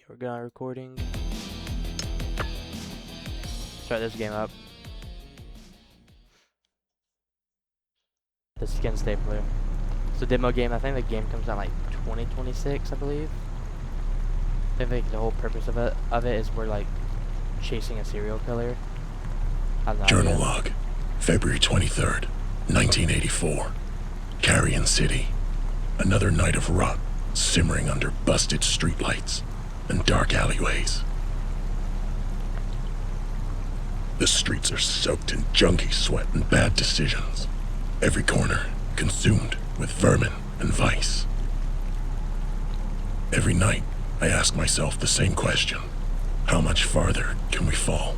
We're gonna recording. Start this game up. The skin stapler. It's a demo game. I think the game comes out like 2026, I believe. I think the whole purpose of it is we're like chasing a serial killer. Journal log, February 23rd, 1984. Carrion City. Another night of rot simmering under busted streetlights and dark alleyways. The streets are soaked in junkie sweat and bad decisions. Every corner consumed with vermin and vice. Every night, I ask myself the same question. How much farther can we fall?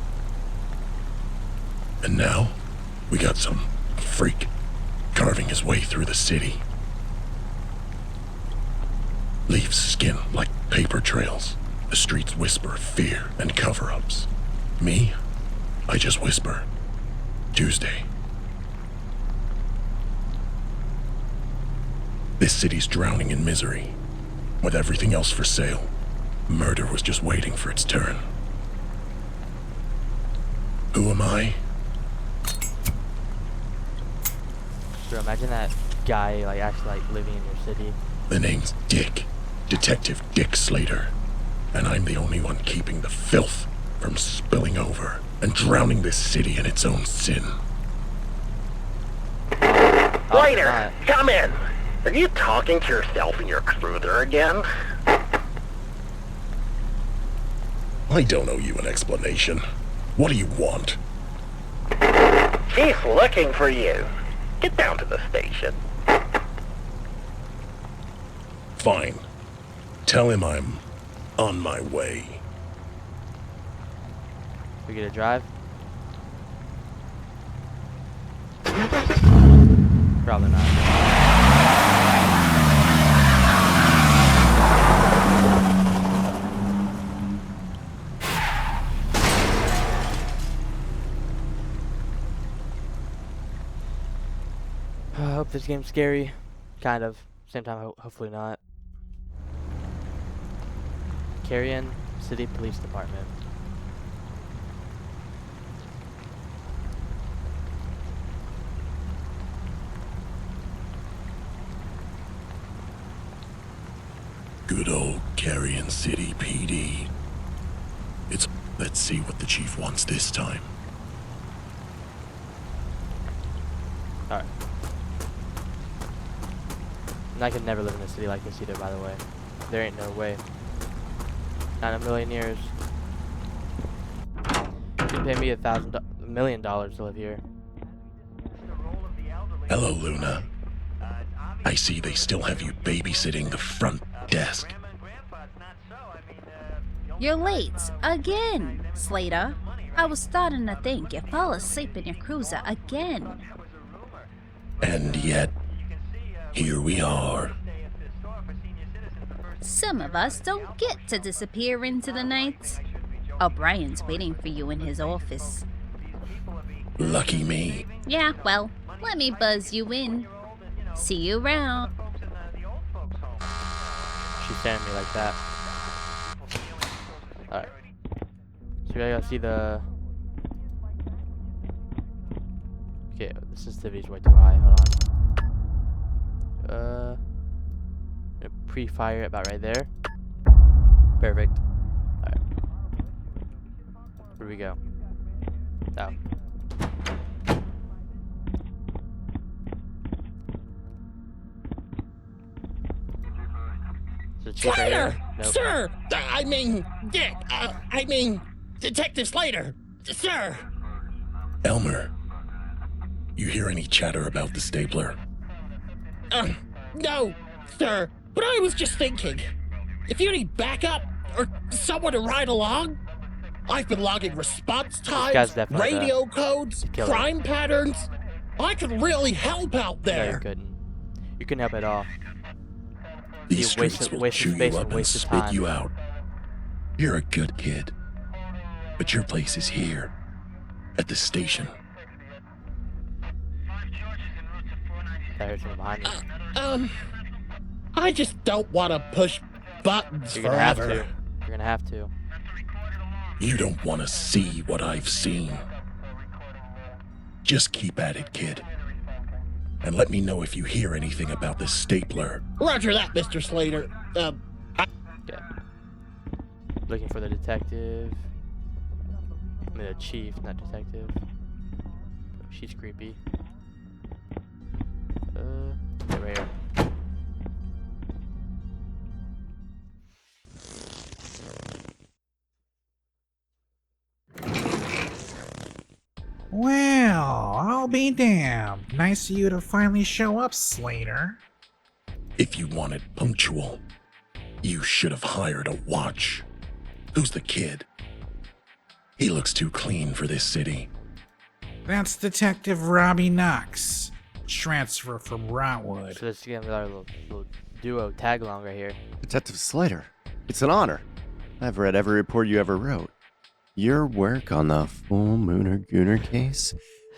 And now, we got some freak carving his way through the city. Leaves skin like paper trails. The streets whisper fear and cover-ups. Me, I just whisper, Tuesday. This city's drowning in misery. With everything else for sale, murder was just waiting for its turn. Who am I? So imagine that guy like actually like living in your city. The name's Dick. Detective Dick Slater. And I'm the only one keeping the filth from spilling over and drowning this city in its own sin. Slater, come in! Are you talking to yourself in your cruiser again? I don't owe you an explanation. What do you want? She's looking for you. Get down to the station. Fine. Tell him I'm on my way. We get a drive? Probably not. I hope this game's scary. Kind of. Same time, hopefully not. Carrion City Police Department. Good old Carrion City PD. Let's see what the chief wants this time. Alright. And I could never live in a city like this either, by the way. There ain't no way. Not in a million years. You'd pay me $1 million to live here. Hello, Luna. I see they still have you babysitting the front desk. You're late again, Slater. I was starting to think you fell asleep in your cruiser again. And yet, here we are. Some of us don't get to disappear into the night. O'Brien's waiting for you in his office. Lucky me. Yeah, well, let me buzz you in. See you around. She's staring at me like that. Alright. So we gotta see the... Okay, the sensitivity's way too high. Hold on. Pre-fire it about right there. Perfect. Alright. Where do we go? Oh. Slater! Nope. Sir! Dick! Detective Slater! Sir! Elmer, you hear any chatter about the stapler? No, sir. But I was just thinking, if you need backup or someone to ride along, I've been logging response guy's times, definitely radio codes, killer. crime patterns. I could really help out No, there. you couldn't. You couldn't help at all. These streets will chew you up and spit you out. You're a good kid. But your place is here, at the station. I heard someone behind me. I just don't want to push buttons You're gonna have forever. to. You're gonna have to. You don't want to see what I've seen. Just keep at it, kid. And let me know if you hear anything about this stapler. Roger that, Mr. Slater. Okay. Looking for the detective. I mean, the chief, not detective. She's creepy. Yeah, right here. Well, I'll be damned. Nice of you to finally show up, Slater. If you wanted punctual, you should have hired a watch. Who's the kid? He looks too clean for this city. That's Detective Robbie Knox. Transfer from Rotwood. So this is gonna be our little duo tag along right here. Detective Slater, it's an honor. I've read every report you ever wrote. Your work on the Full Mooner Gooner case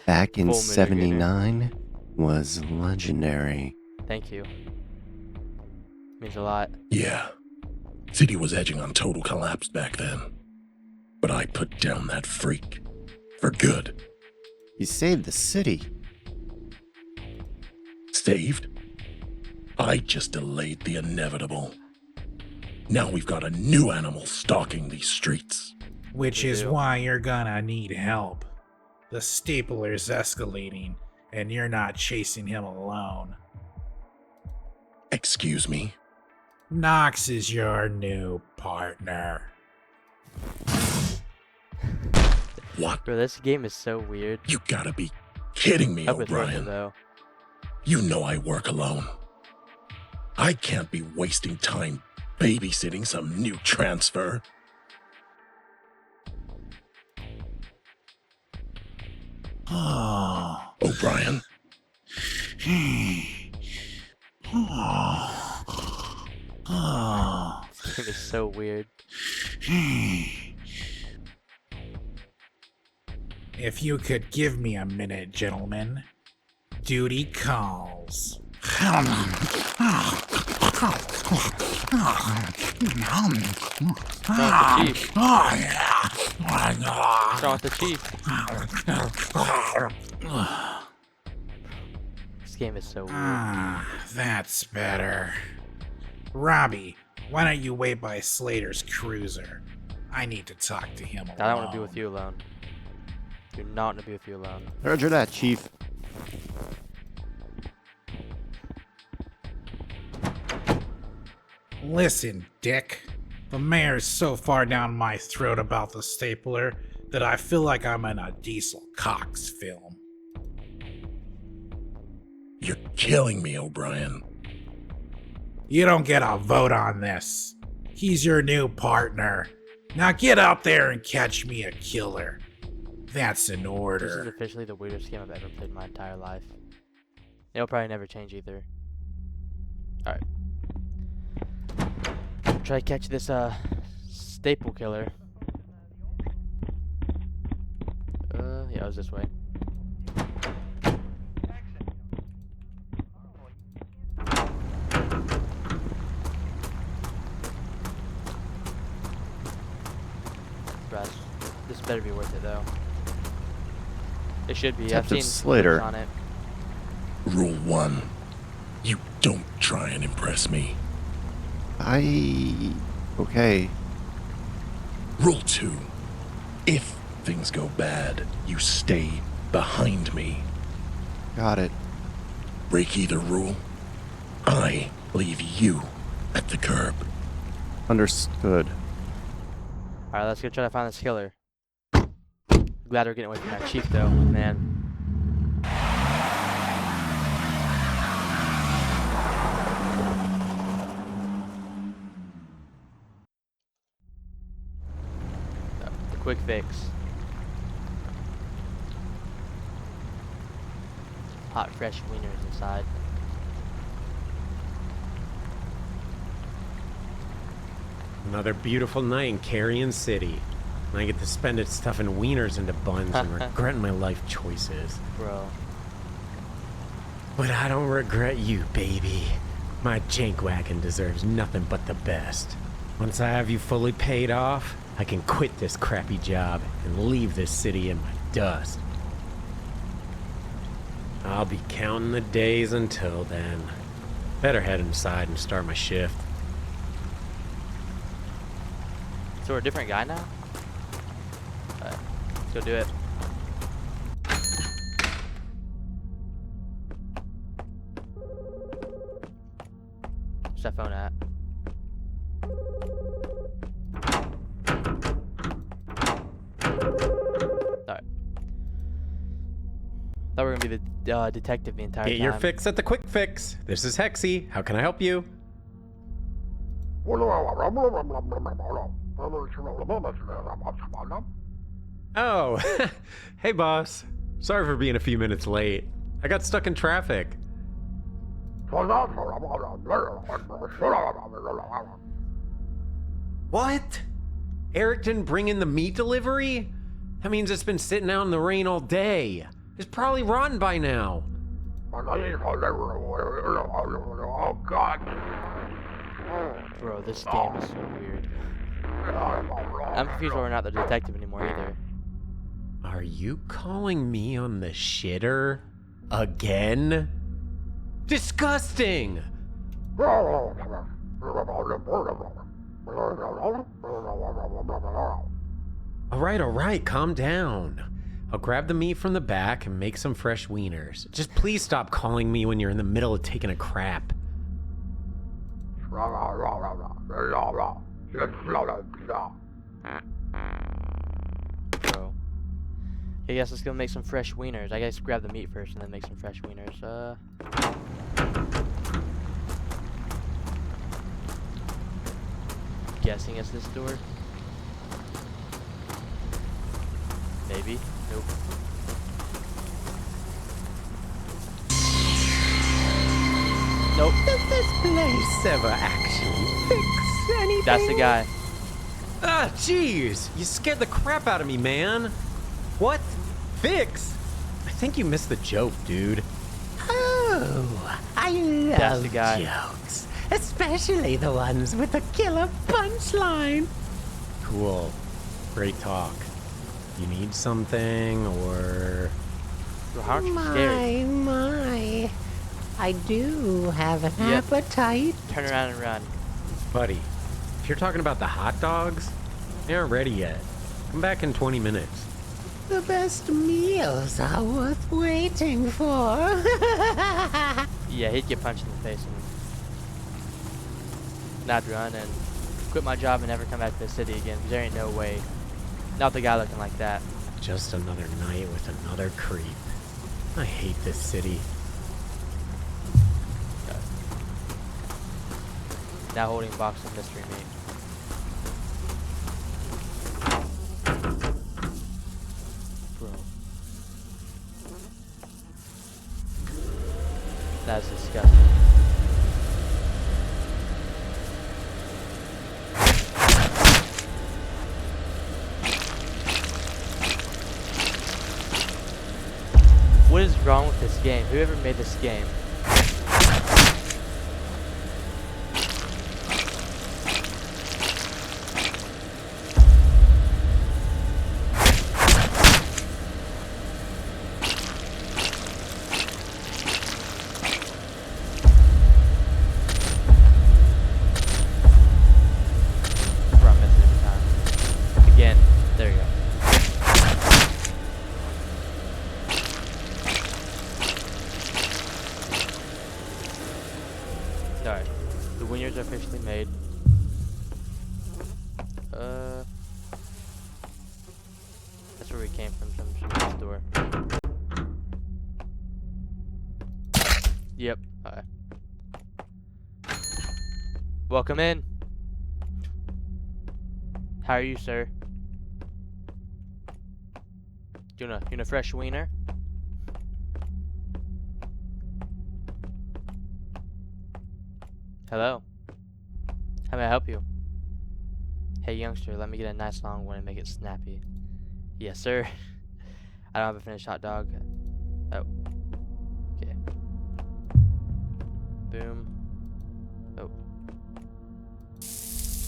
back in Full Mooner '79 was legendary. Thank you. Means a lot. Yeah, city was edging on total collapse back then. But I put down that freak. For good. You saved the city. Saved? I just delayed the inevitable. Now we've got a new animal stalking these streets. Which We is do. why you're gonna need help. The stapler's escalating, and you're not chasing him alone. Excuse me? Knox is your new partner. What? Bro, this game is so weird. You gotta be kidding me, Up with Linda, O'Brien. though. You know I work alone. I can't be wasting time babysitting some new transfer. Oh. O'Brien, This game is so weird. If you could give me a minute, gentlemen. Duty calls. Chief? What's wrong with the chief? This game is so weird. Ah, that's better. Robbie, why don't you wait by Slater's cruiser? I need to talk to him alone. I don't want to be with you alone. Do not want to be with you alone. Roger that, Chief. Listen, Dick. The mayor's so far down my throat about the stapler that I feel like I'm in a Diesel Cox film. you're killing me, O'Brien. You don't get a vote on this. He's your new partner. Now get out there and catch me a killer. That's an This is order. officially the weirdest game I've ever played in my entire life. It'll probably never change either. Alright. Try to catch this staple killer. Yeah, it was this way. Bruh, this better be worth it though. It should be. I've Detective seen Slater. clips on it. Rule 1. You don't try and impress me. Okay. Rule 2. If things go bad, you stay behind me. Got it. Break either rule, I leave you at the curb. Understood. Alright, let's go try to find this killer. Glad we're getting away from that chief though, man. The quick fix. Hot, fresh wieners inside. Another beautiful night in Carrion City. I get to spend it stuffing wieners into buns and regretting my life choices. Bro. But I don't regret you, baby. My jank wagon deserves nothing but the best. Once I have you fully paid off, I can quit this crappy job and leave this city in my dust. I'll be counting the days until then. Better head inside and start my shift. So we're a different guy now? Alright, let's go do it. Where's that phone at? Alright. Thought we were gonna be the detective the entire time. Get your fix at the Quick Fix. This is Hexy. How can I help you? Oh, hey boss. Sorry for being a few minutes late. I got stuck in traffic. What? Eric didn't bring in the meat delivery? That means it's been sitting out in the rain all day. It's probably rotten by now. Oh, God. Bro, this game is so weird. I'm confused why we're not the detective anymore either. Are you calling me on the shitter? Again? Disgusting! Alright, calm down. I'll grab the meat from the back and make some fresh wieners. Just please stop calling me when you're in the middle of taking a crap. Bro. I guess let's go make some fresh wieners. I guess grab the meat first and then make some fresh wieners. Guessing it's this door. Maybe. Nope. Nope. Does this place ever actually fix anything? That's the guy. Ah, jeez. You scared the crap out of me, man. What? Fix? I think you missed the joke, dude. Oh, I That's love the guy. jokes. Especially the ones with a killer punchline. Cool. Great talk. You need something, or... Bro, how aren't you scared? My. I do have an Yep. appetite. Turn around and run. Buddy, if you're talking about the hot dogs, they aren't ready yet. Come back in 20 minutes. The best meals are worth waiting for. Yeah, he'd get punched in the face and I'd run and quit my job and never come back to the city again, because there ain't no way. Not the guy looking like that. Just another night with another creep. I hate this city. Now holding a box of mystery meat. Bro. That's disgusting. What is wrong with this game? Whoever made this game? Bro, I'm missing every time. Again. There you go. Alright, the wieners are officially made. That's where we came from some store. Yep, alright. Welcome in. How are you, sir? You want a fresh wiener? Hello. How may I help you? Hey youngster, let me get a nice long one and make it snappy. Yes, sir. I don't have a finished hot dog. Oh. Okay. Boom. Oh.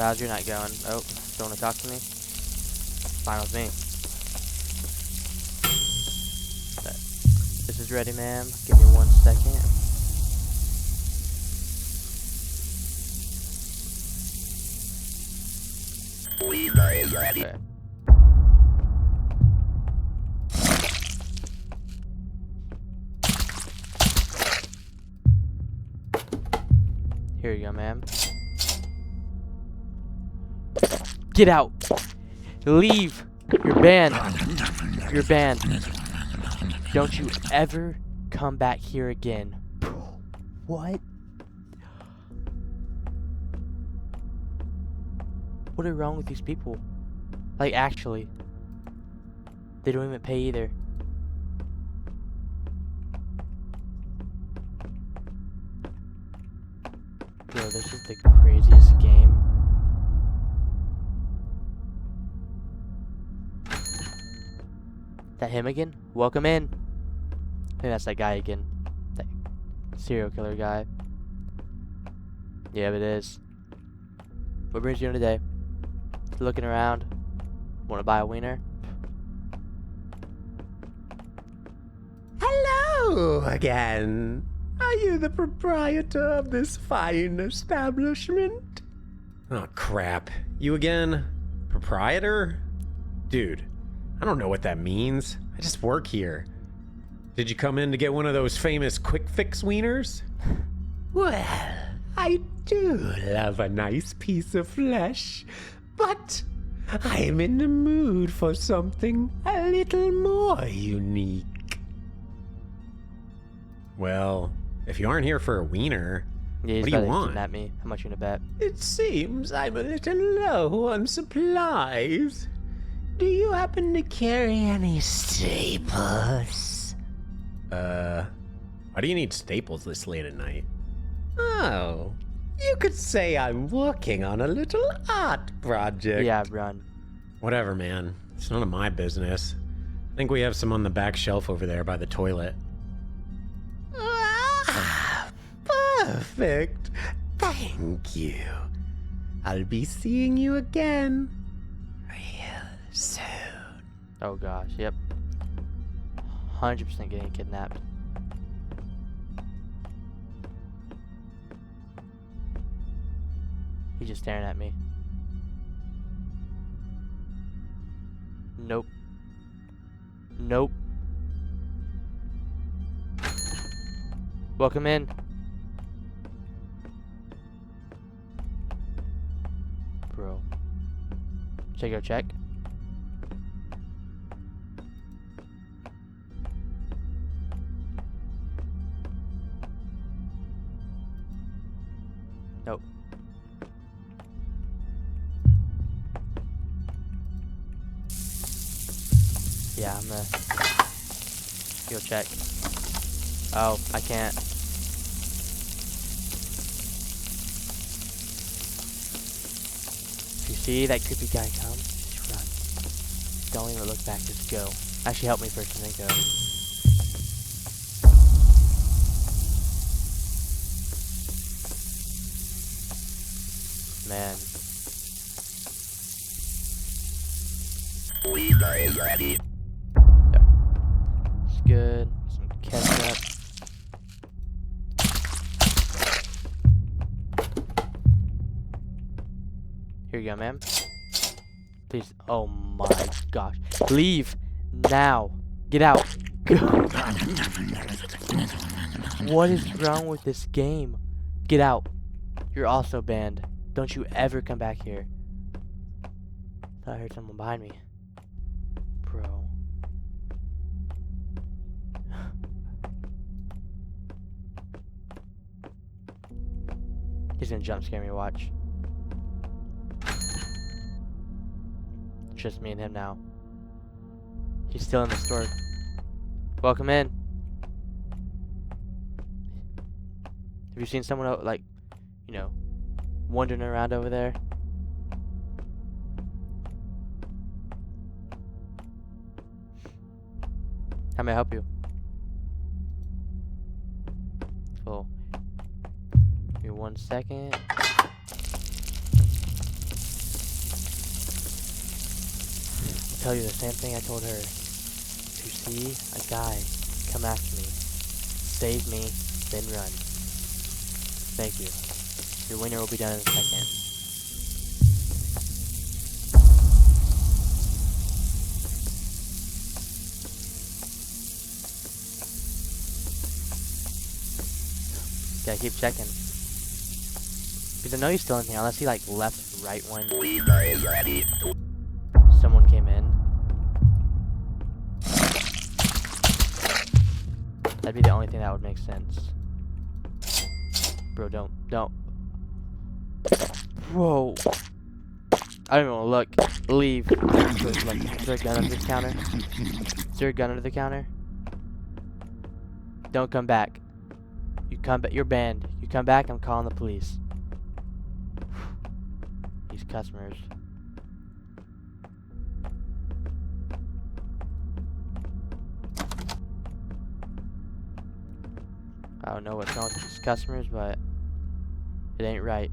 So how's your night going? Oh, don't want to talk to me? Fine with me. But this is ready, ma'am. Give me 1 second. Weaver is ready. Okay. Here you go, ma'am. Get out! Leave! You're banned! You're banned. Don't you ever come back here again. What? What is wrong with these people? Like, actually. They don't even pay either. Bro, this is the craziest game. That him again? Welcome in. I think that's that guy again. That serial killer guy. Yeah, it is. What brings you in today? Looking around. Want to buy a wiener? Hello again. Are you the proprietor of this fine establishment? Oh, crap. You again? Proprietor? Dude, I don't know what that means. I just work here. Did you come in to get one of those famous quick fix wieners? Well, I do love a nice piece of flesh, but I'm in the mood for something a little more unique. Well, if you aren't here for a wiener, Yeah, he's what do you about to want? kidnap me. How much you gonna bet? It seems I'm a little low on supplies. Do you happen to carry any staples? Why do you need staples this late at night? Oh, you could say I'm working on a little art project. Yeah, run. Whatever, man. It's none of my business. I think we have some on the back shelf over there by the toilet. Ah, perfect. Thank you. I'll be seeing you again real soon. Oh gosh, yep. 100% getting kidnapped. He's just staring at me. Nope. Nope. Welcome in. Bro. Should I go check? Nope. Yeah, I'm gonna go check. Oh, I can't. If you see that creepy guy come, just run. Don't even look back, just go. Actually, help me first and then go. Man. Weaver is ready. It's good. Some ketchup. Here you go, ma'am. Please. Oh my gosh. Leave now. Get out. Go. What is wrong with this game? Get out. You're also banned. Don't you ever come back here. Thought I heard someone behind me. Bro. He's gonna jump scare me, watch. It's just me and him now. He's still in the store. Welcome in. Have you seen someone like, you know, wandering around over there? How may I help you? Cool. Give me 1 second. tell you the same thing I told her. If you see a guy come after me, save me, then run. Thank you. Your wiener will be done in a second. Gotta keep checking. Because I know he's still in here, unless he like left right when Weaver is ready. someone came in. That'd be the only thing that would make sense. Bro, don't. Whoa. I don't even want to look. Leave. Is there a gun under the counter? Is there a gun under the counter? Don't come back. You come back. You're banned. You come back, I'm calling the police. These customers. I don't know what's wrong with these customers, but it ain't right.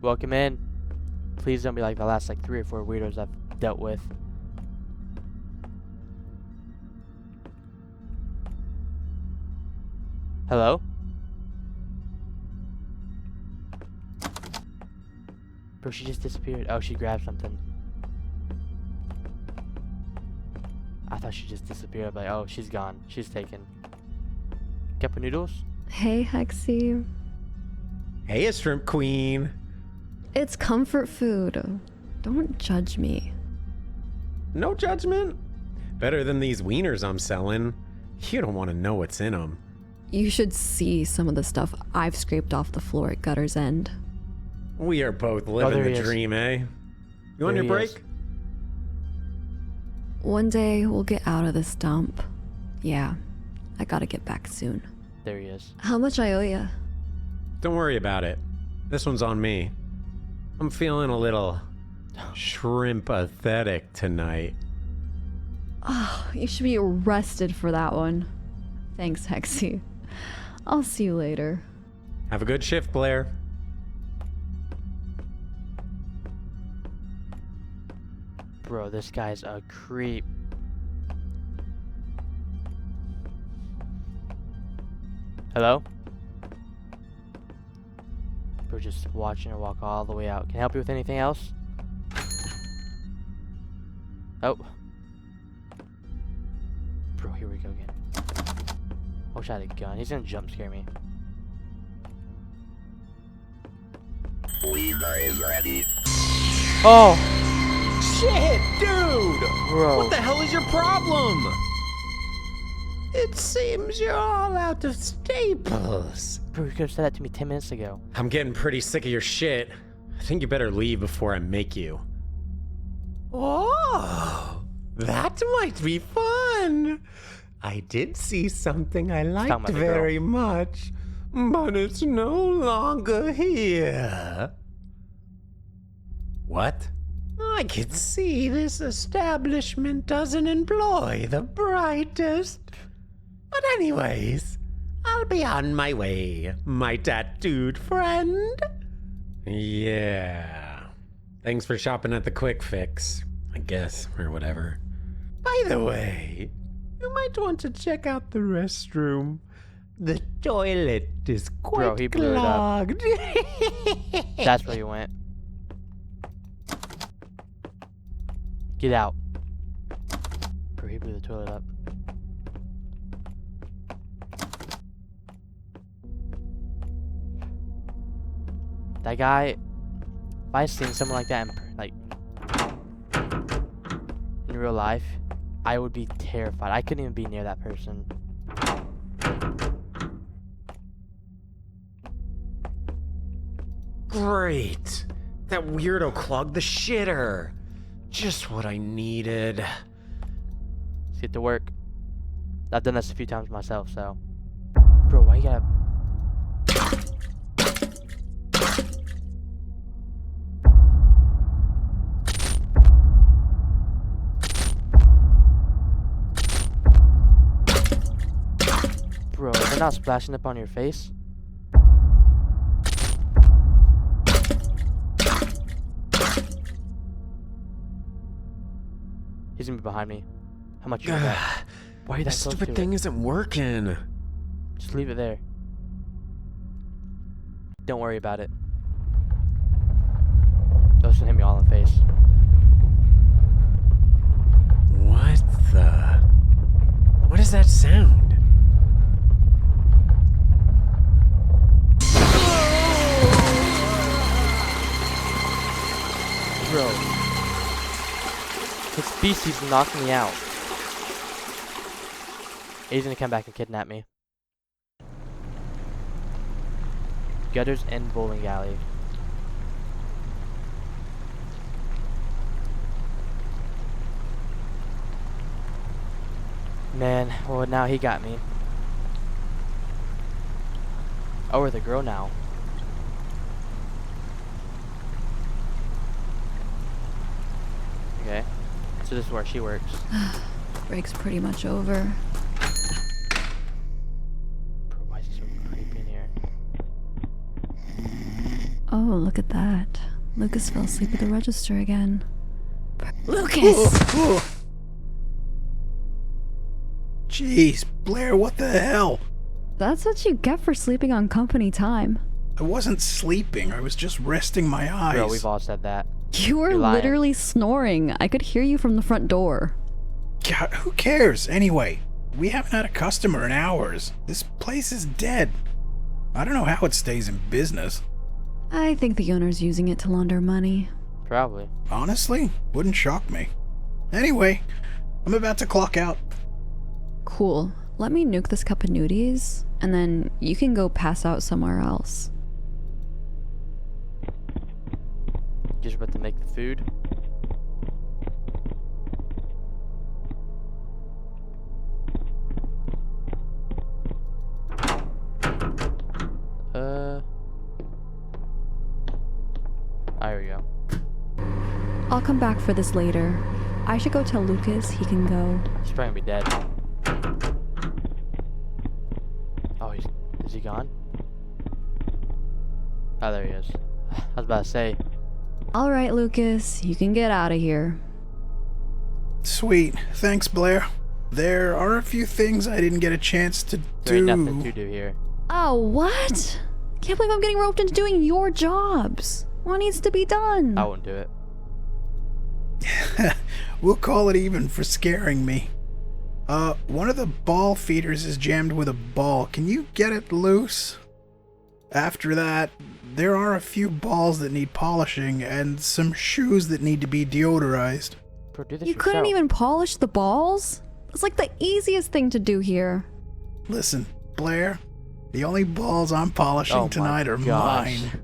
Welcome in. Please don't be like the last like 3 or 4 weirdos I've dealt with. Hello? Bro, she just disappeared. Oh, she grabbed something. I thought she just disappeared. I'm like, oh, she's gone. She's taken. Cup of noodles? Hey, Hexy. Hey, a shrimp queen. It's comfort food. Don't judge me. No judgment. Better than these wieners I'm selling. You don't want to know what's in them. You should see some of the stuff I've scraped off the floor at Gutter's End. We are both living there the he is. dream, eh? You on There your he is. break? One day we'll get out of this dump. Yeah, I gotta get back soon. There he is. How much I owe ya? Don't worry about it. This one's on me. I'm feeling a little shrimp-athetic tonight. Oh, you should be arrested for that one. Thanks, Hexy. I'll see you later. Have a good shift, Blair. Bro, this guy's a creep. Hello? We're just watching her walk all the way out. Can I help you with anything else? Oh. Bro, here we go again. I wish I had a gun. He's gonna jump scare me. Weaver is ready. Oh! Shit, dude! Bro. What the hell is your problem? It seems you're all out of staples. Bro, you could have said that to me 10 minutes ago. I'm getting pretty sick of your shit. I think you better leave before I make you. Oh, that might be fun. I did see something I liked about the girl. very much, but it's no longer here. What? I can see this establishment doesn't employ the brightest. But anyways, I'll be on my way, my tattooed friend. Yeah. Thanks for shopping at the Quick Fix, I guess, or whatever. By the way, you might want to check out the restroom. The toilet is quite Bro, he blew it up. clogged. That's where you went. Get out. Bro, he blew the toilet up. That guy, if I seen someone like that in real life, I would be terrified. I couldn't even be near that person. Great. That weirdo clogged the shitter. Just what I needed. Let's get to work. I've done this a few times myself, so. Bro, why you gotta... Bro, is it not splashing up on your face? gonna be behind me. How much you bet? Why are you that This close stupid to thing it? isn't working. Just leave it there. Don't worry about it. Those gonna hit me all in the face. What the? What is that sound? Bro. His species knocked me out. He's gonna come back and kidnap me. Gutters and bowling alley. Man, well now he got me. Oh, we're the girl now. Okay. So this is where she works. Break's pretty much over. Bro, why is he so creepy in here? Oh, look at that. Lucas fell asleep at the register again. Lucas! Jeez, Blair, what the hell? That's what you get for sleeping on company time. I wasn't sleeping. I was just resting my eyes. Bro, we've all said that. You were You're lying. literally snoring. I could hear you from the front door. God, who cares? Anyway, we haven't had a customer in hours. This place is dead. I don't know how it stays in business. I think the owner's using it to launder money. Probably. Honestly, wouldn't shock me. Anyway, I'm about to clock out. Cool. Let me nuke this cup of nudies, and then you can go pass out somewhere else. Just about to make the food. There we go. I'll come back for this later. I should go tell Lucas he can go. He's probably gonna be dead. Oh, is he gone? Oh, there he is. I was about to say. Alright, Lucas, you can get out of here. Sweet. Thanks, Blair. There are a few things I didn't get a chance to There ain't do. nothing to do here. Oh, what? Can't believe I'm getting roped into doing your jobs. What needs to be done? I won't do it. We'll call it even for scaring me. One of the ball feeders is jammed with a ball. Can you get it loose? After that, there are a few balls that need polishing and some shoes that need to be deodorized. Bro, do this You couldn't yourself. even polish the balls? It's like the easiest thing to do here. Listen, Blair, the only balls I'm polishing Oh my tonight are gosh. mine.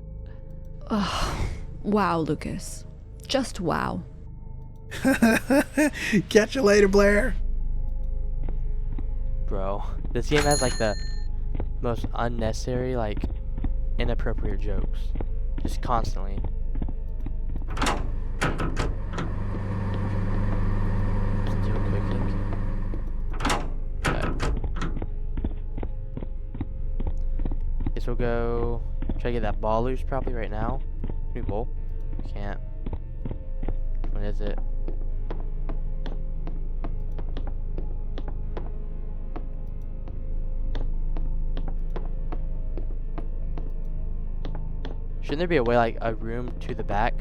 Ugh. Wow, Lucas. Just wow. Catch you later, Blair. Bro, this game has like the most unnecessary, like, inappropriate jokes. Just constantly. Just do a quick link. Okay. Guess we'll go try to get that ball loose probably right now. Can we bowl? Can't. When is it? Shouldn't there be a way, like, a room to the back?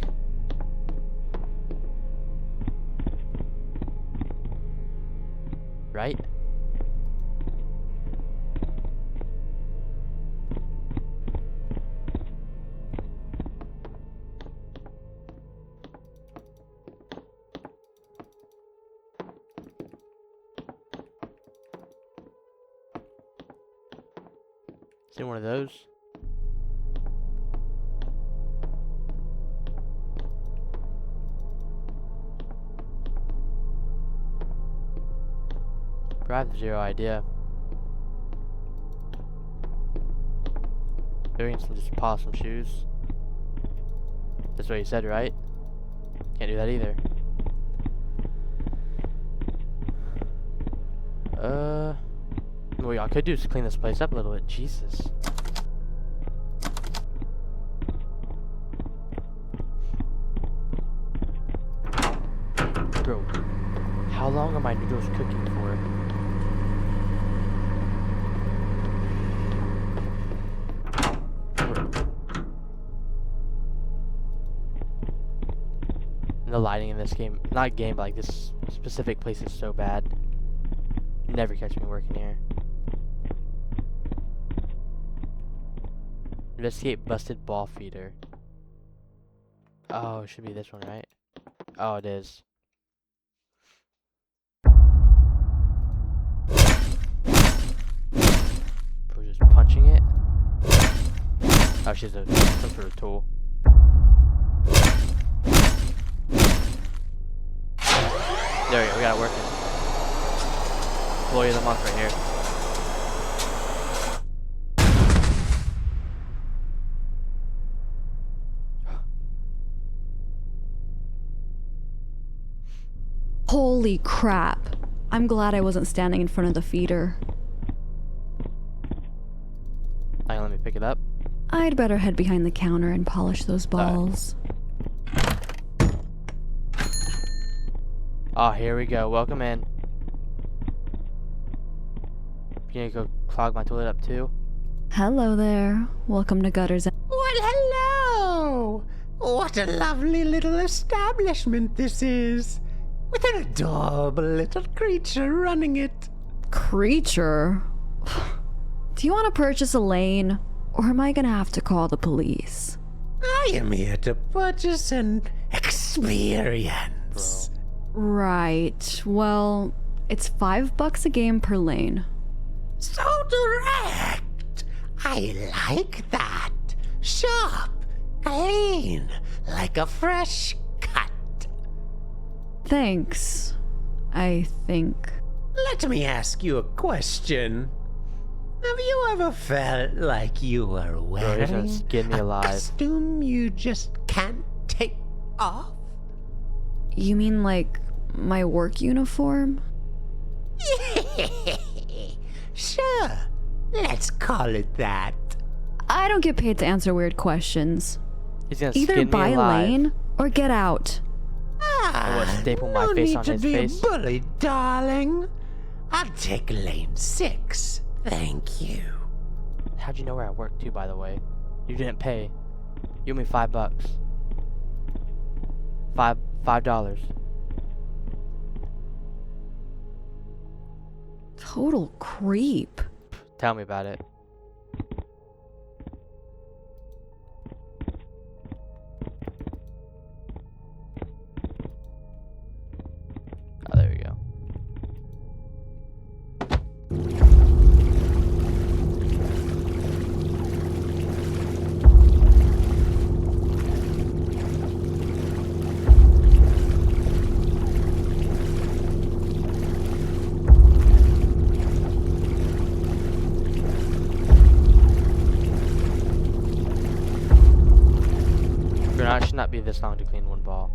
Right? See one of those? Bro, I have zero idea. Maybe we can just polish some shoes. That's what you said, right? Can't do that either. What I could do is clean this place up a little bit. Jesus. Bro, how How long are my noodles cooking for? And the lighting in this game, not game, but like this specific place is so bad. Never catch me working here. Investigate busted ball feeder. Oh, it should be this one, right? Oh, it is. We're just punching it. Oh, she's some sort of tool. There we go, we got it working. Employee of the month right here. Holy crap. I'm glad I wasn't standing in front of the feeder. Hang on, let me pick it up. I'd better head behind the counter and polish those balls. Oh, here we go. Welcome in. You need to go clog my toilet up too? Hello there. Welcome to Gutters. Well, hello! What a lovely little establishment this is, with an adorable little creature running it. Creature? Do you want to purchase a lane, or am I gonna have to call the police? I am here to purchase an experience. Right. Well, it's $5 a game per lane. So direct. I like that. Sharp, clean, like a fresh cut. Thanks, I think. Let me ask you a question. Have you ever felt like you were Bro, you're wearing gonna skin me a alive. costume you just can't take off? You mean like my work uniform? Sure, let's call it that. I don't get paid to answer weird questions. He's gonna Either skin me buy a alive. lane or get out. I will staple my no face need on to his be face. a bully, darling. I'll take lane 6. Thank you. How'd you know where I work too, by the way? You didn't pay. You owe me $5. $5. Total creep. Tell me about it. Oh, there we go. Granite should not be this long to clean one ball.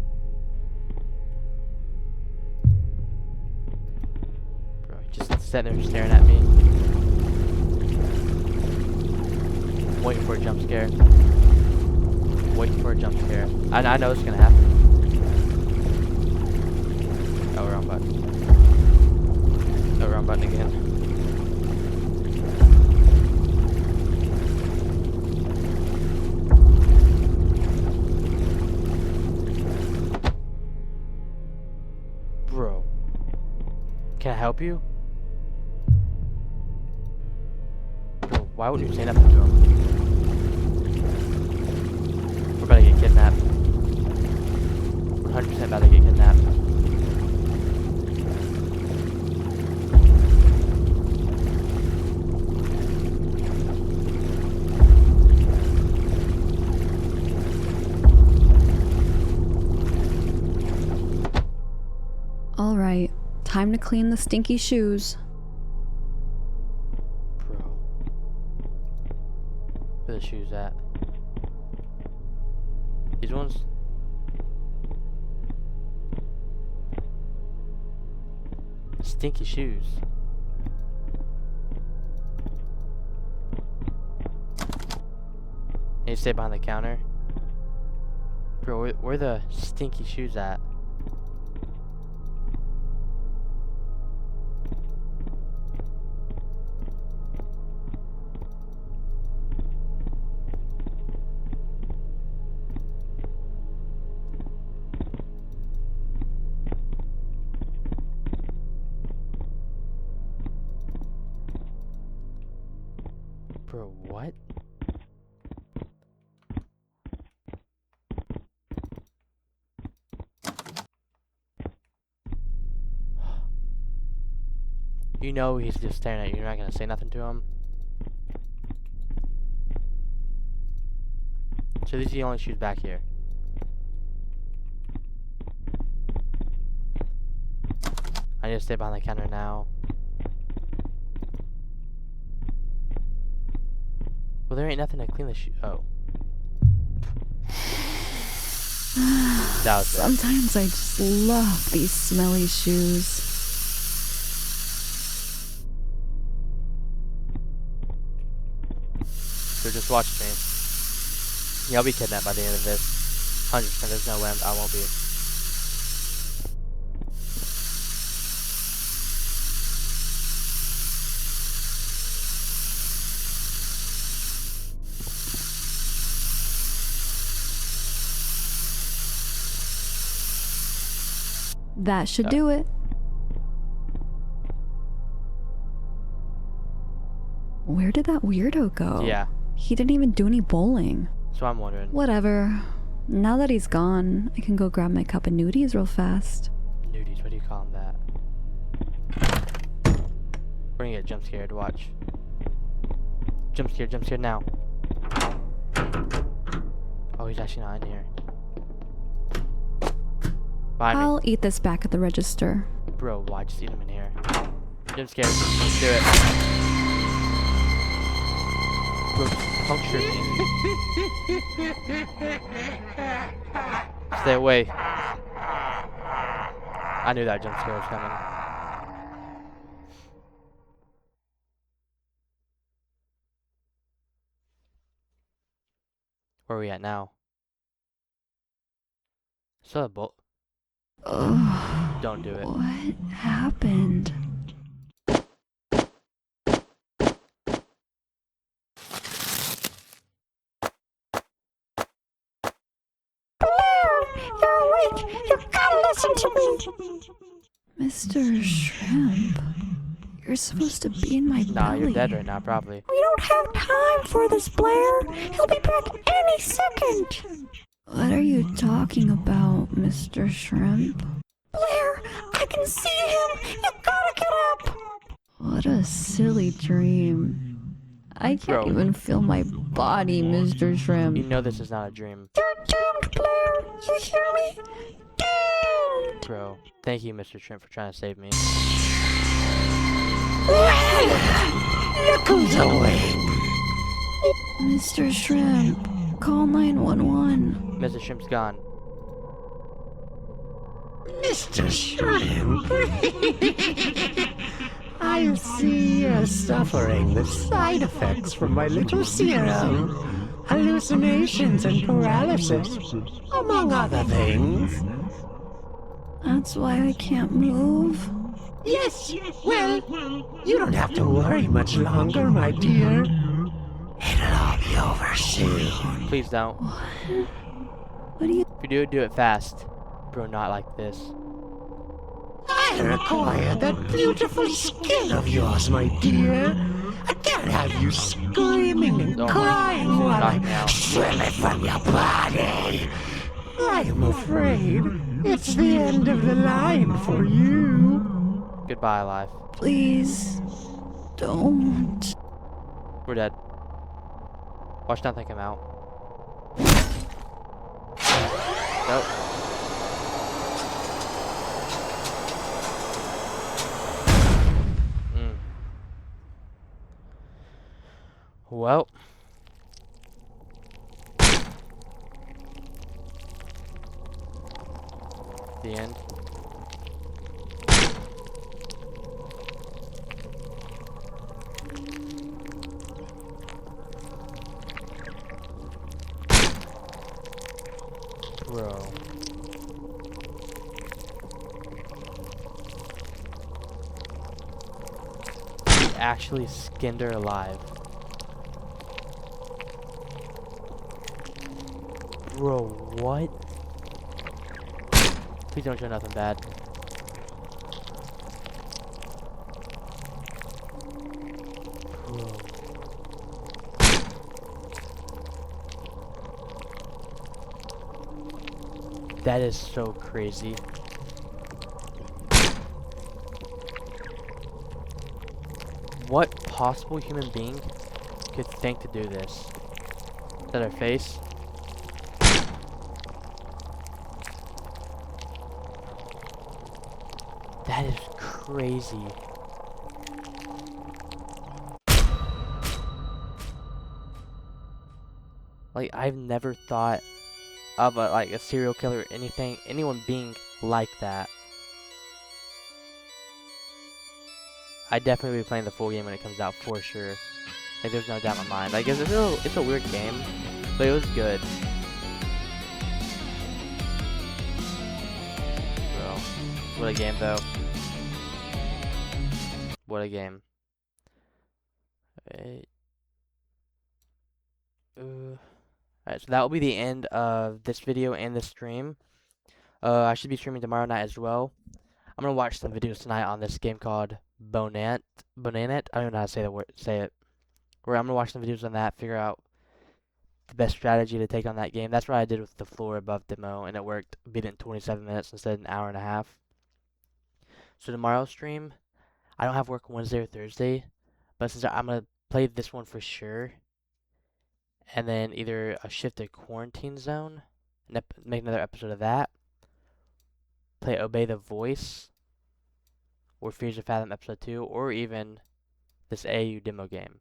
Bro, just sitting there staring at me. Waiting for a jump scare. Waiting for a jump scare. I know it's gonna happen. Oh, wrong button. Oh, wrong button again. Bro, can I help you? Bro, why would you say nothing to him? We're about to get kidnapped. 100% about to get kidnapped. All right, time to clean the stinky shoes. Bro. Where the shoes at? These ones? Stinky shoes. Need to stay behind the counter. Bro, where the stinky shoes at? Bro, what? You know he's just staring at you. You're not gonna say nothing to him. So these are the only shoes back here. I need to stay behind the counter now. Well, there ain't nothing to clean the shoe. Oh. That was it. Sometimes I just love these smelly shoes. So just watch me. Yeah, I'll be kidnapped by the end of this. 100%. There's no way I won't be. That should do it. Where did that weirdo go? Yeah. He didn't even do any bowling. So I'm wondering. Whatever. Now that he's gone, I can go grab my cup of nudies real fast. Nudies, what do you call them that? We're gonna get jump scared. Watch. Jump scared now. Oh, he's actually not in here. Behind me. I'll eat this back at the register. Bro, why just eat him in here? Jump scared. Let's do it. Bro, puncture me. Stay away. I knew that jump scare was coming. Where are we at now? Still a bolt. Ugh. Don't do it. What happened? You're awake! You gotta listen to me! Mr. Shrimp, you're supposed to be in my Nah, belly. you're dead right now, probably. We don't have time for this, Blair! He'll be back any second! What are you talking about, Mr. Shrimp? Blair, I can see him! You gotta get up! What a silly dream. I can't Bro. even feel my body, Mr. Shrimp. You know this is not a dream. You're doomed, Blair! You hear me? Doomed! Bro, thank you, Mr. Shrimp, for trying to save me. Look who's awake. Mr. Shrimp, call 911. Mr. Shrimp's gone. Mr. Shrimp. I see you're suffering the side effects from my little serum. Hallucinations and paralysis, among other things. That's why I can't move. Yes, well, you don't have to worry much longer, my dear. It'll all be over soon. Please don't. What do you... If you do it fast. Bro, not like this. I require that beautiful skin of yours, my dear. I can't have you screaming and Oh my crying God. while Knock I me out. swim it from your body. I am afraid it's the end of the line for you. Goodbye, life. Please, don't. We're dead. Watch nothing come out. Nope. Well. The end. Bro. He actually skinned her alive. Bro, what? Please don't show nothing bad. Bro. That is so crazy. What possible human being could think to do this? Is that her face? That is crazy. Like, I've never thought of a serial killer or anyone being like that. I'd definitely be playing the full game when it comes out for sure. Like, there's no doubt in my mind. Like, it's a weird game, but it was good. Bro, what a game though. What a game. Alright. Alright, so that will be the end of this video and this stream. I should be streaming tomorrow night as well. I'm gonna watch some videos tonight on this game called Bonanet. I don't even know how to say it. Where I'm gonna watch some videos on that, figure out the best strategy to take on that game. That's what I did with the floor above demo, and it worked. Beat it in 27 minutes instead of an hour and a half. So tomorrow's stream, I don't have work Wednesday or Thursday, but since I'm gonna play this one for sure, and then either a shift to Quarantine Zone, and make another episode of that, play Obey the Voice, or Fears of Fathom episode 2, or even this AU demo game.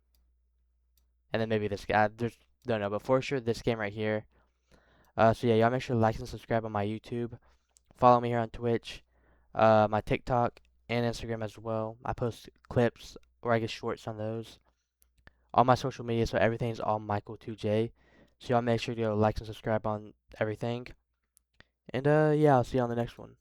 And then maybe this guy, don't know, but for sure this game right here. So yeah, y'all make sure to like and subscribe on my YouTube. Follow me here on Twitch, my TikTok, and Instagram as well. I post clips or I get shorts on those. All my social media, so everything's all Michael2J. So y'all make sure to go like and subscribe on everything. And yeah, I'll see you on the next one.